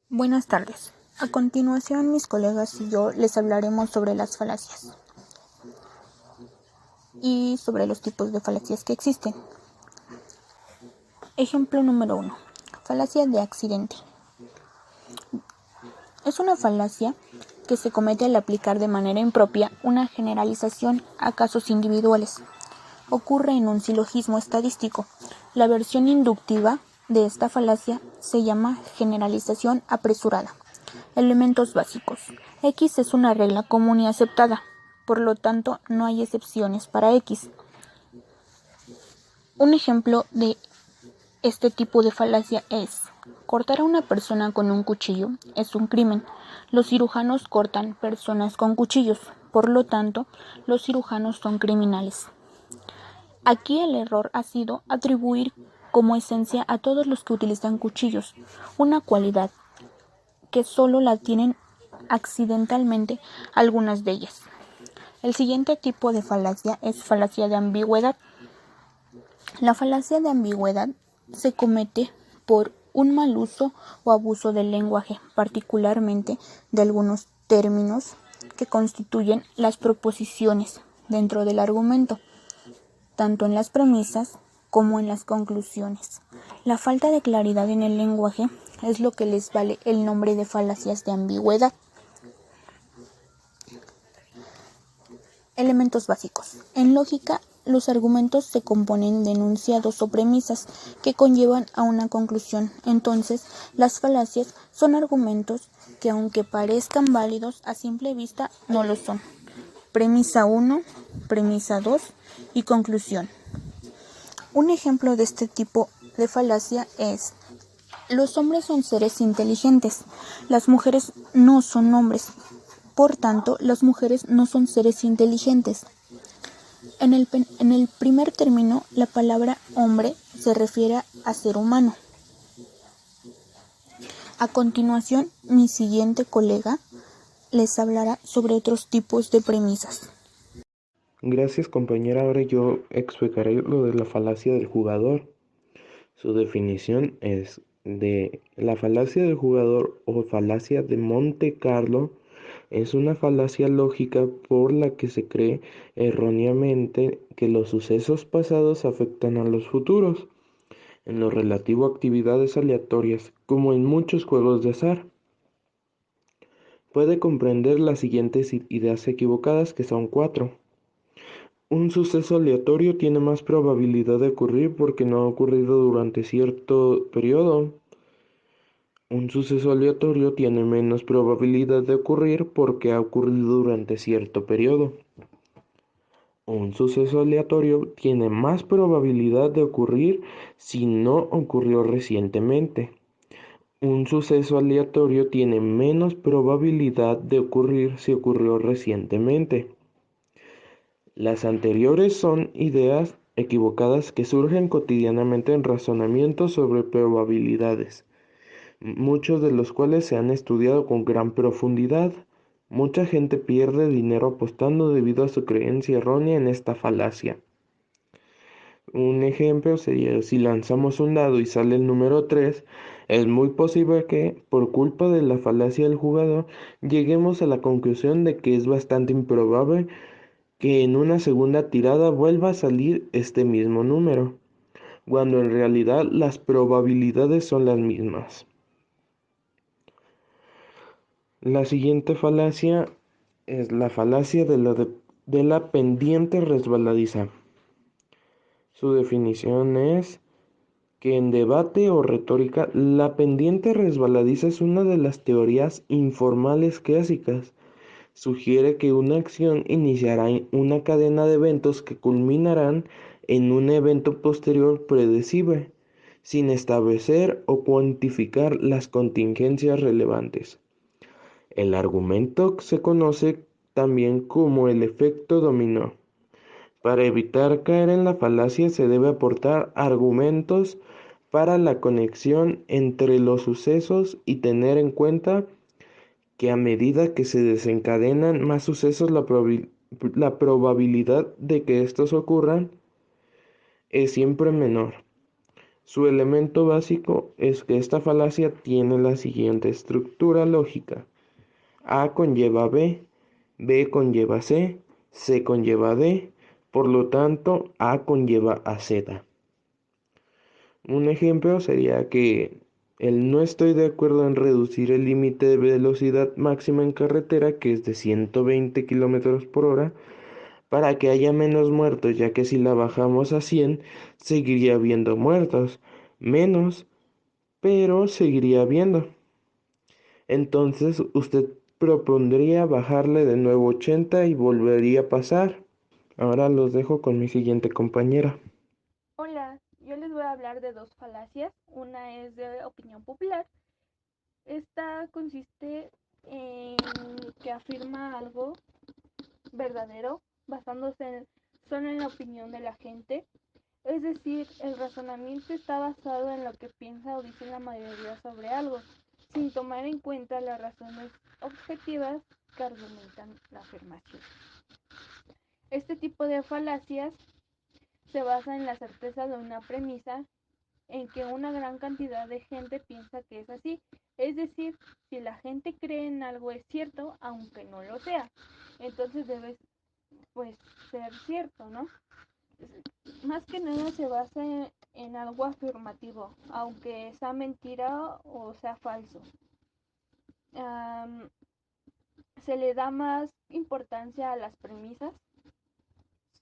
Buenas tardes. A continuación, mis colegas y yo les hablaremos sobre las falacias y sobre los tipos de falacias que existen. Ejemplo número 1. Falacia de accidente. Es una falacia que se comete al aplicar de manera impropia una generalización a casos individuales. Ocurre en un silogismo estadístico. La versión inductiva de esta falacia se llama generalización apresurada. Elementos básicos. X es una regla común y aceptada, por lo tanto no hay excepciones para X. Un ejemplo de este tipo de falacia es: cortar a una persona con un cuchillo es un crimen. Los cirujanos cortan personas con cuchillos, por lo tanto, los cirujanos son criminales. Aquí el error ha sido atribuir como esencia a todos los que utilizan cuchillos una cualidad que solo la tienen accidentalmente algunas de ellas. El siguiente tipo de falacia es falacia de ambigüedad. La falacia de ambigüedad se comete por un mal uso o abuso del lenguaje, particularmente de algunos términos que constituyen las proposiciones dentro del argumento, tanto en las premisas como en las conclusiones. La falta de claridad en el lenguaje es lo que les vale el nombre de falacias de ambigüedad. Elementos básicos. En lógica, los argumentos se componen de enunciados o premisas que conllevan a una conclusión. Entonces, las falacias son argumentos que, aunque parezcan válidos a simple vista, no lo son. Premisa 1, premisa 2 y conclusión. Un ejemplo de este tipo de falacia es: los hombres son seres inteligentes, las mujeres no son hombres. Por tanto, las mujeres no son seres inteligentes. En el primer término, la palabra hombre se refiere a ser humano. A continuación, mi siguiente colega les hablará sobre otros tipos de premisas. Gracias, compañera. Ahora yo explicaré lo de la falacia del jugador. Su definición es de la falacia del jugador o falacia de Monte Carlo. Es una falacia lógica por la que se cree erróneamente que los sucesos pasados afectan a los futuros, en lo relativo a actividades aleatorias, como en muchos juegos de azar. Puede comprender las siguientes ideas equivocadas, que son 4. Un suceso aleatorio tiene más probabilidad de ocurrir porque no ha ocurrido durante cierto periodo. Un suceso aleatorio tiene menos probabilidad de ocurrir porque ha ocurrido durante cierto periodo. Un suceso aleatorio tiene más probabilidad de ocurrir si no ocurrió recientemente. Un suceso aleatorio tiene menos probabilidad de ocurrir si ocurrió recientemente. Las anteriores son ideas equivocadas que surgen cotidianamente en razonamientos sobre probabilidades, muchos de los cuales se han estudiado con gran profundidad. Mucha gente pierde dinero apostando debido a su creencia errónea en esta falacia. Un ejemplo sería: si lanzamos un dado y sale el número 3, es muy posible que, por culpa de la falacia del jugador, lleguemos a la conclusión de que es bastante improbable que en una segunda tirada vuelva a salir este mismo número, cuando en realidad las probabilidades son las mismas. La siguiente falacia es la falacia de la pendiente resbaladiza. Su definición es que en debate o retórica, la pendiente resbaladiza es una de las teorías informales clásicas. Sugiere que una acción iniciará una cadena de eventos que culminarán en un evento posterior predecible, sin establecer o cuantificar las contingencias relevantes. El argumento se conoce también como el efecto dominó. Para evitar caer en la falacia se debe aportar argumentos para la conexión entre los sucesos y tener en cuenta que a medida que se desencadenan más sucesos, la probabilidad de que estos ocurran es siempre menor. Su elemento básico es que esta falacia tiene la siguiente estructura lógica. A conlleva B, B conlleva C, C conlleva D, por lo tanto A conlleva a Z. Un ejemplo sería que el no estoy de acuerdo en reducir el límite de velocidad máxima en carretera, que es de 120 kilómetros por hora, para que haya menos muertos, ya que si la bajamos a 100, seguiría habiendo muertos. Menos, pero seguiría habiendo. Entonces usted propondría bajarle de nuevo 80 y volvería a pasar. Ahora los dejo con mi siguiente compañera. Hola, yo les voy a hablar de dos falacias. Una es de opinión popular. Esta consiste en que afirma algo verdadero basándose solo en la opinión de la gente. Es decir, el razonamiento está basado en lo que piensa o dice la mayoría sobre algo, sin tomar en cuenta las razones objetivas que argumentan la afirmación. Este tipo de falacias se basa en la certeza de una premisa en que una gran cantidad de gente piensa que es así. Es decir, si la gente cree en algo es cierto, aunque no lo sea. Entonces debe pues ser cierto, ¿no? Más que nada se basa en algo afirmativo, aunque sea mentira o sea falso. Um, Se le da más importancia a las premisas,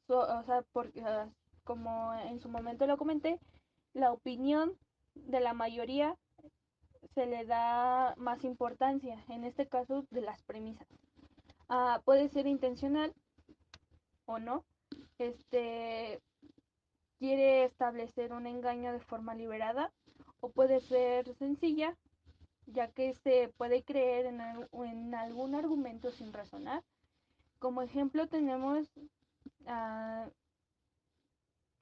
o sea, porque como en su momento lo comenté, la opinión de la mayoría se le da más importancia, en este caso de las premisas. Puede ser intencional o no. Este quiere establecer un engaño de forma liberada o puede ser sencilla, ya que se puede creer en algún argumento sin razonar. Como ejemplo tenemos uh,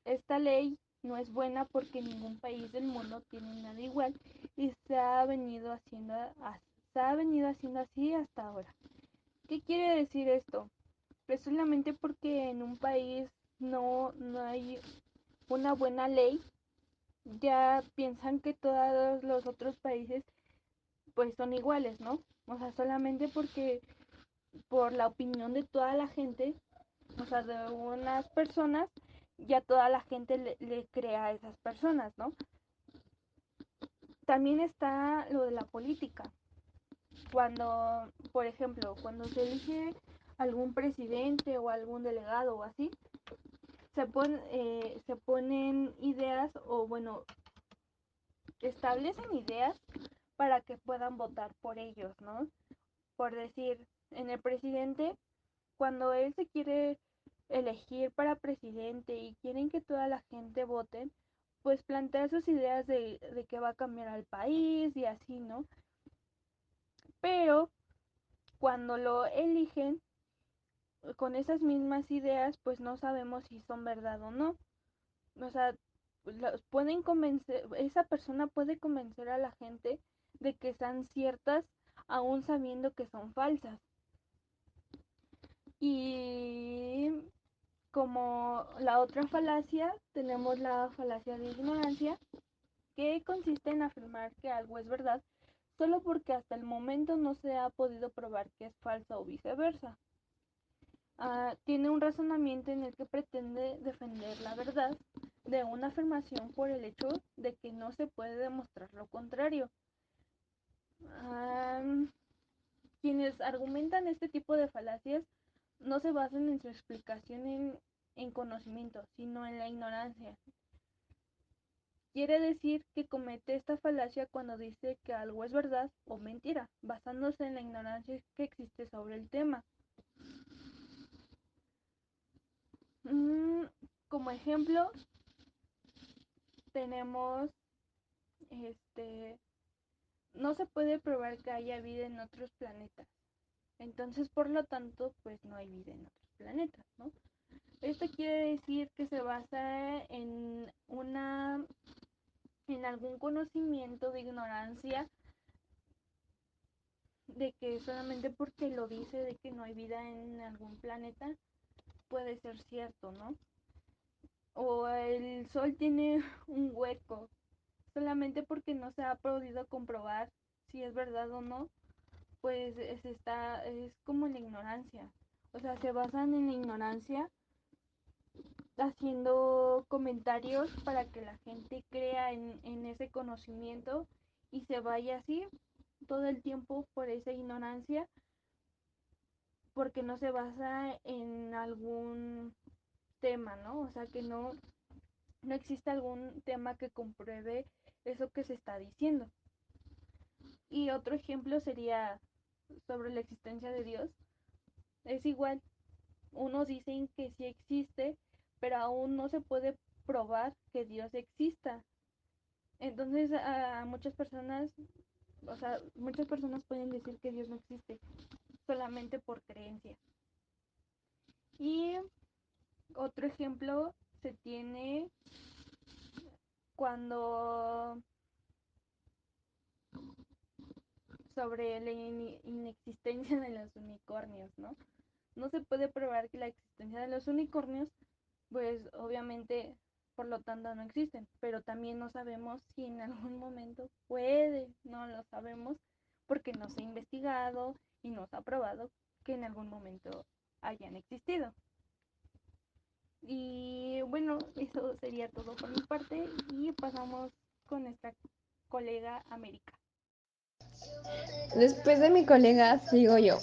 esta ley no es buena porque ningún país del mundo tiene nada igual y se ha venido haciendo así hasta ahora. ¿Qué quiere decir esto? Pues solamente porque en un país no hay una buena ley, ya piensan que todos los otros países pues son iguales, ¿no? O sea, solamente porque por la opinión de toda la gente, o sea, de unas personas, ya toda la gente le crea a esas personas, ¿no? También está lo de la política. Cuando, por ejemplo, cuando se elige algún presidente o algún delegado o así, se ponen ideas o bueno, establecen ideas para que puedan votar por ellos, ¿no? Por decir, en el presidente, cuando él se quiere elegir para presidente y quieren que toda la gente vote, pues plantea sus ideas de que va a cambiar al país y así, ¿no? Pero cuando lo eligen con esas mismas ideas, pues no sabemos si son verdad o no. O sea, pueden convencer, esa persona puede convencer a la gente de que sean ciertas aún sabiendo que son falsas. Y como la otra falacia, tenemos la falacia de ignorancia, que consiste en afirmar que algo es verdad solo porque hasta el momento no se ha podido probar que es falsa o viceversa. Tiene un razonamiento en el que pretende defender la verdad de una afirmación por el hecho de que no se puede demostrar lo contrario. Ah, Quienes argumentan este tipo de falacias no se basan en su explicación en conocimiento, sino en la ignorancia. Quiere decir que comete esta falacia cuando dice que algo es verdad o mentira, basándose en la ignorancia que existe sobre el tema. Mm, Como ejemplo, tenemos no se puede probar que haya vida en otros planetas. Entonces, por lo tanto, pues no hay vida en otros planetas, ¿no? Esto quiere decir que se basa en algún conocimiento de ignorancia de que solamente porque lo dice de que no hay vida en algún planeta puede ser cierto, ¿no? O el sol tiene un hueco. solamente porque no se ha podido comprobar si es verdad o no, pues es como la ignorancia. O sea, se basan en la ignorancia haciendo comentarios para que la gente crea en ese conocimiento y se vaya así todo el tiempo por esa ignorancia porque no se basa en algún tema, ¿no? O sea, que no existe algún tema que compruebe eso que se está diciendo. Y otro ejemplo sería sobre la existencia de Dios. Es igual, unos dicen que sí existe, pero aún no se puede probar que Dios exista. Entonces a muchas personas, o sea, muchas personas pueden decir que Dios no existe solamente por creencia. Y otro ejemplo se tiene cuando sobre la inexistencia de los unicornios, ¿no? No se puede probar que la existencia de los unicornios, pues obviamente, por lo tanto, no existen, pero también no sabemos si en algún momento puede, no lo sabemos, porque no se ha investigado y no se ha probado que en algún momento hayan existido. Y bueno, eso sería todo por mi parte y pasamos con nuestra colega América. Después de mi colega, sigo yo.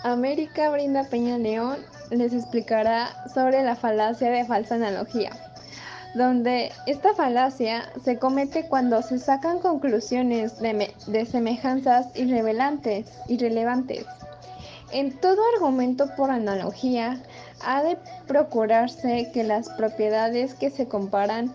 América Brinda Peña León les explicará sobre la falacia de falsa analogía, donde esta falacia se comete cuando se sacan conclusiones de semejanzas irrelevantes. En todo argumento por analogía, ha de procurarse que las propiedades que se comparan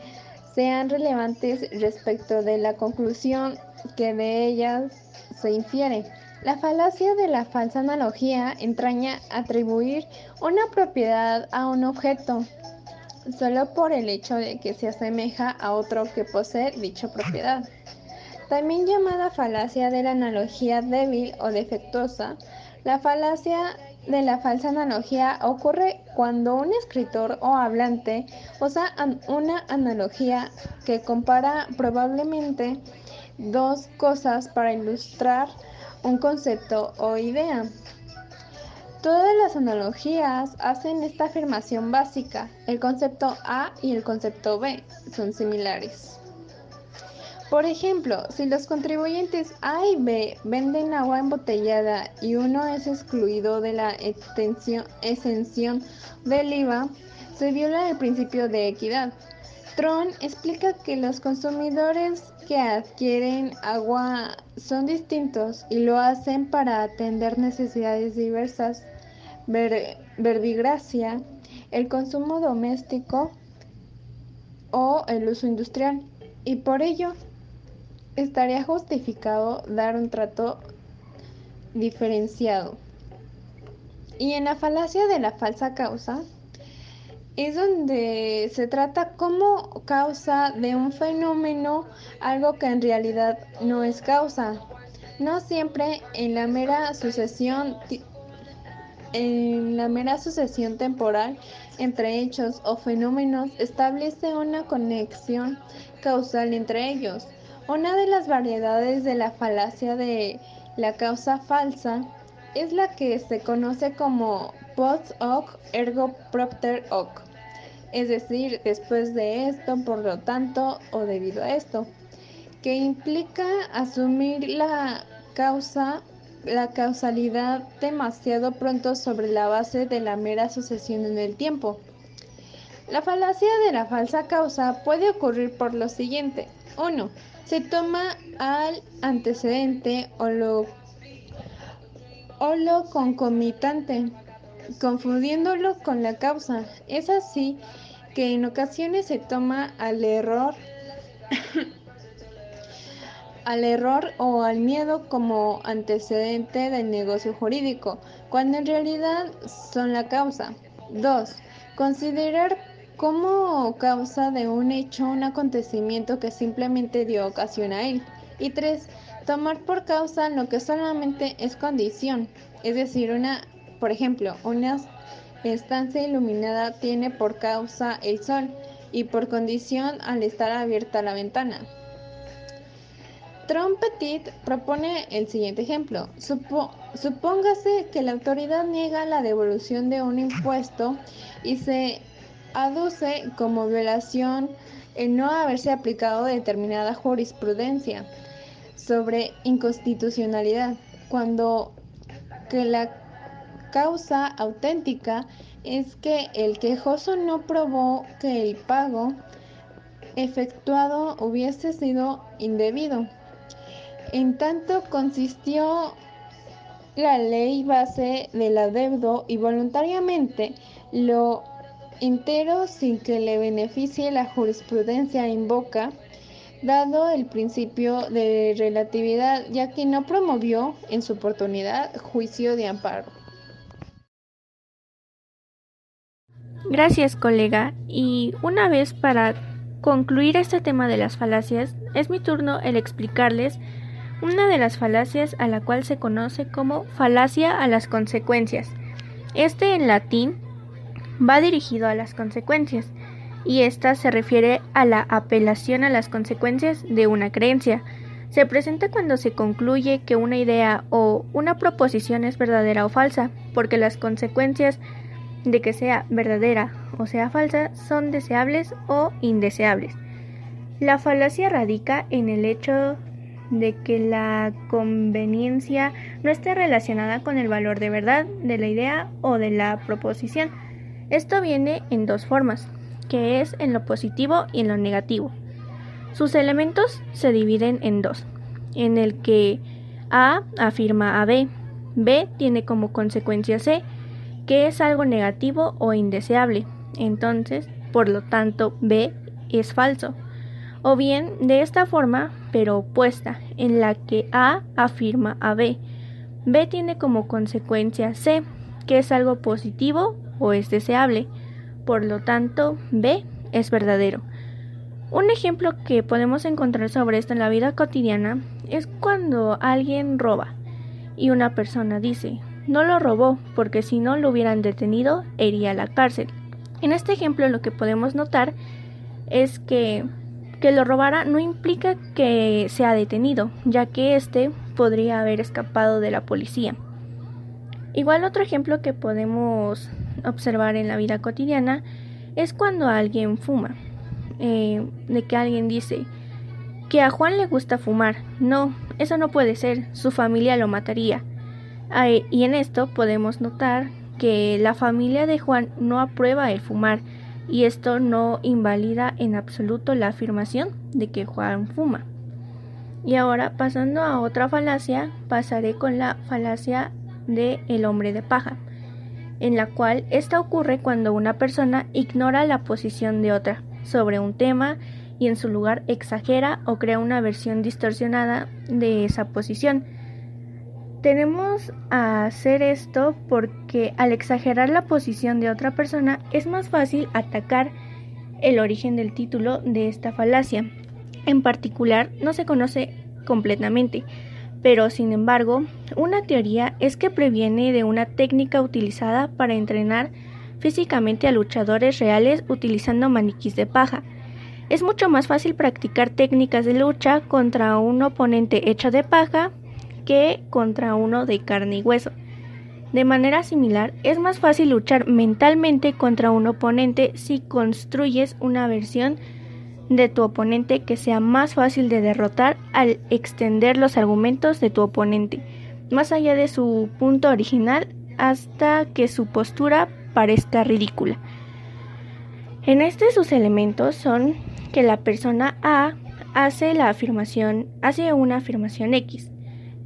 sean relevantes respecto de la conclusión que de ellas se infiere. La falacia de la falsa analogía entraña atribuir una propiedad a un objeto solo por el hecho de que se asemeja a otro que posee dicha propiedad. También llamada falacia de la analogía débil o defectuosa, la falacia de la falsa analogía ocurre cuando un escritor o hablante usa una analogía que compara probablemente dos cosas para ilustrar un concepto o idea. Todas las analogías hacen esta afirmación básica: el concepto A y el concepto B son similares. Por ejemplo, si los contribuyentes A y B venden agua embotellada y uno es excluido de la exención del IVA, se viola el principio de equidad. Tron explica que los consumidores que adquieren agua son distintos y lo hacen para atender necesidades diversas. Verbigracia, el consumo doméstico o el uso industrial, y por ello estaría justificado dar un trato diferenciado. Y en la falacia de la falsa causa es donde se trata como causa de un fenómeno algo que en realidad no es causa. No siempre en la mera sucesión temporal entre hechos o fenómenos establece una conexión causal entre ellos. Una de las variedades de la falacia de la causa falsa es la que se conoce como post hoc ergo propter hoc, es decir, después de esto, por lo tanto, o debido a esto, que implica asumir la causalidad demasiado pronto sobre la base de la mera sucesión en el tiempo. La falacia de la falsa causa puede ocurrir por lo siguiente. 1. Se toma al antecedente o lo concomitante, confundiéndolo con la causa. Es así que en ocasiones se toma al error o al miedo como antecedente del negocio jurídico, cuando en realidad son la causa. 2. Considerar como causa de un hecho un acontecimiento que simplemente dio ocasión a él. Y 3. Tomar por causa lo que solamente es condición, es decir, por ejemplo, una estancia iluminada tiene por causa el sol y por condición al estar abierta la ventana. Trompetit propone el siguiente ejemplo. Supóngase que la autoridad niega la devolución de un impuesto y se aduce como violación el no haberse aplicado determinada jurisprudencia sobre inconstitucionalidad, cuando que la causa auténtica es que el quejoso no probó que el pago efectuado hubiese sido indebido. En tanto consistió la ley base del adeudo y voluntariamente lo entero sin que le beneficie la jurisprudencia invoca, dado el principio de relatividad, ya que no promovió en su oportunidad juicio de amparo. Gracias, colega. Y una vez para concluir este tema de las falacias, es mi turno el explicarles una de las falacias a la cual se conoce como falacia a las consecuencias. Este en latín va dirigido a las consecuencias y esta se refiere a la apelación a las consecuencias de una creencia. Se presenta cuando se concluye que una idea o una proposición es verdadera o falsa, porque las consecuencias de que sea verdadera o sea falsa son deseables o indeseables. La falacia radica en el hecho de que la conveniencia no esté relacionada con el valor de verdad de la idea o de la proposición. Esto viene en dos formas, que es en lo positivo y en lo negativo. Sus elementos se dividen en dos, en el que A afirma a B, B tiene como consecuencia C, que es algo negativo o indeseable, entonces, por lo tanto, B es falso. O bien de esta forma, pero opuesta, en la que A afirma a B, B tiene como consecuencia C, que es algo positivo o es deseable, por lo tanto, B es verdadero. Un ejemplo que podemos encontrar sobre esto en la vida cotidiana es cuando alguien roba y una persona dice, no lo robó porque si no lo hubieran detenido iría a la cárcel. En este ejemplo lo que podemos notar es que lo robara no implica que sea detenido, ya que éste podría haber escapado de la policía. Igual otro ejemplo que podemos observar en la vida cotidiana es cuando alguien fuma, de que alguien dice que a Juan le gusta fumar. No, eso no puede ser, su familia lo mataría. Y en esto podemos notar que la familia de Juan no aprueba el fumar, y esto no invalida en absoluto la afirmación de que Juan fuma. Y ahora, pasando a otra falacia, pasaré con la falacia de el hombre de paja, en la cual esta ocurre cuando una persona ignora la posición de otra sobre un tema y en su lugar exagera o crea una versión distorsionada de esa posición. Tenemos a hacer esto porque al exagerar la posición de otra persona es más fácil atacar el origen del título de esta falacia. En particular, no se conoce completamente, pero sin embargo, una teoría es que previene de una técnica utilizada para entrenar físicamente a luchadores reales utilizando maniquís de paja. Es mucho más fácil practicar técnicas de lucha contra un oponente hecho de paja que contra uno de carne y hueso. De manera similar, es más fácil luchar mentalmente contra un oponente si construyes una versión de tu oponente que sea más fácil de derrotar al extender los argumentos de tu oponente, más allá de su punto original hasta que su postura parezca ridícula. En sus elementos son que la persona A hace una afirmación X.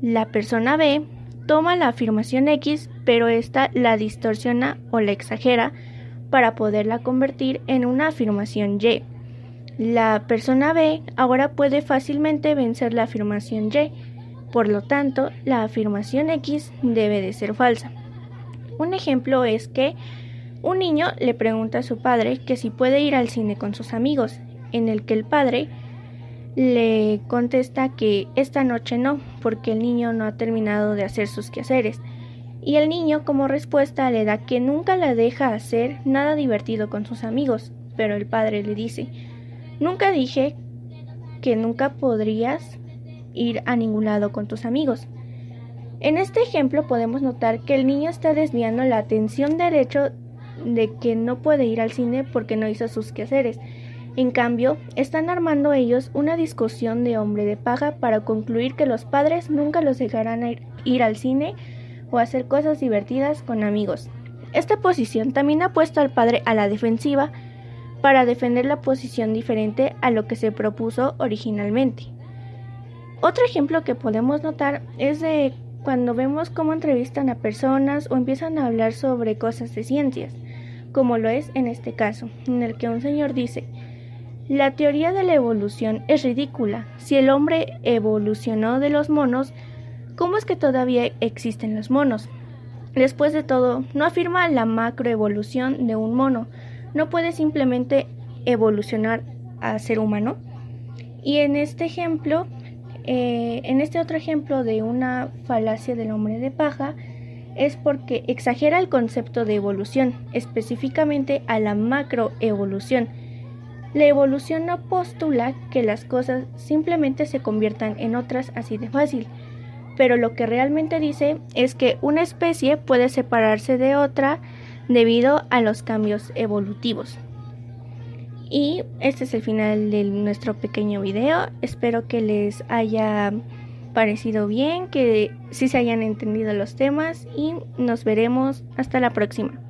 La persona B toma la afirmación X, pero esta la distorsiona o la exagera para poderla convertir en una afirmación Y. La persona B ahora puede fácilmente vencer la afirmación Y, por lo tanto, la afirmación X debe de ser falsa. Un ejemplo es que un niño le pregunta a su padre que si puede ir al cine con sus amigos, en el que el padre le contesta que esta noche no, porque el niño no ha terminado de hacer sus quehaceres, y el niño como respuesta le da que nunca la deja hacer nada divertido con sus amigos, pero el padre le dice: nunca dije que nunca podrías ir a ningún lado con tus amigos. En este ejemplo podemos notar que el niño está desviando la atención del hecho de que no puede ir al cine porque no hizo sus quehaceres. En cambio, están armando ellos una discusión de hombre de paja para concluir que los padres nunca los dejarán ir al cine o hacer cosas divertidas con amigos. Esta posición también ha puesto al padre a la defensiva para defender la posición diferente a lo que se propuso originalmente. Otro ejemplo que podemos notar es de cuando vemos cómo entrevistan a personas o empiezan a hablar sobre cosas de ciencias, como lo es en este caso, en el que un señor dice: la teoría de la evolución es ridícula. Si el hombre evolucionó de los monos, ¿cómo es que todavía existen los monos? Después de todo, no afirma la macroevolución de un mono. No puede simplemente evolucionar a ser humano. Y en este ejemplo, en este otro ejemplo de una falacia del hombre de paja, es porque exagera el concepto de evolución, específicamente a la macroevolución. La evolución no postula que las cosas simplemente se conviertan en otras así de fácil, pero lo que realmente dice es que una especie puede separarse de otra debido a los cambios evolutivos. Y este es el final de nuestro pequeño video. Espero que les haya parecido bien, que sí se hayan entendido los temas, y nos veremos hasta la próxima.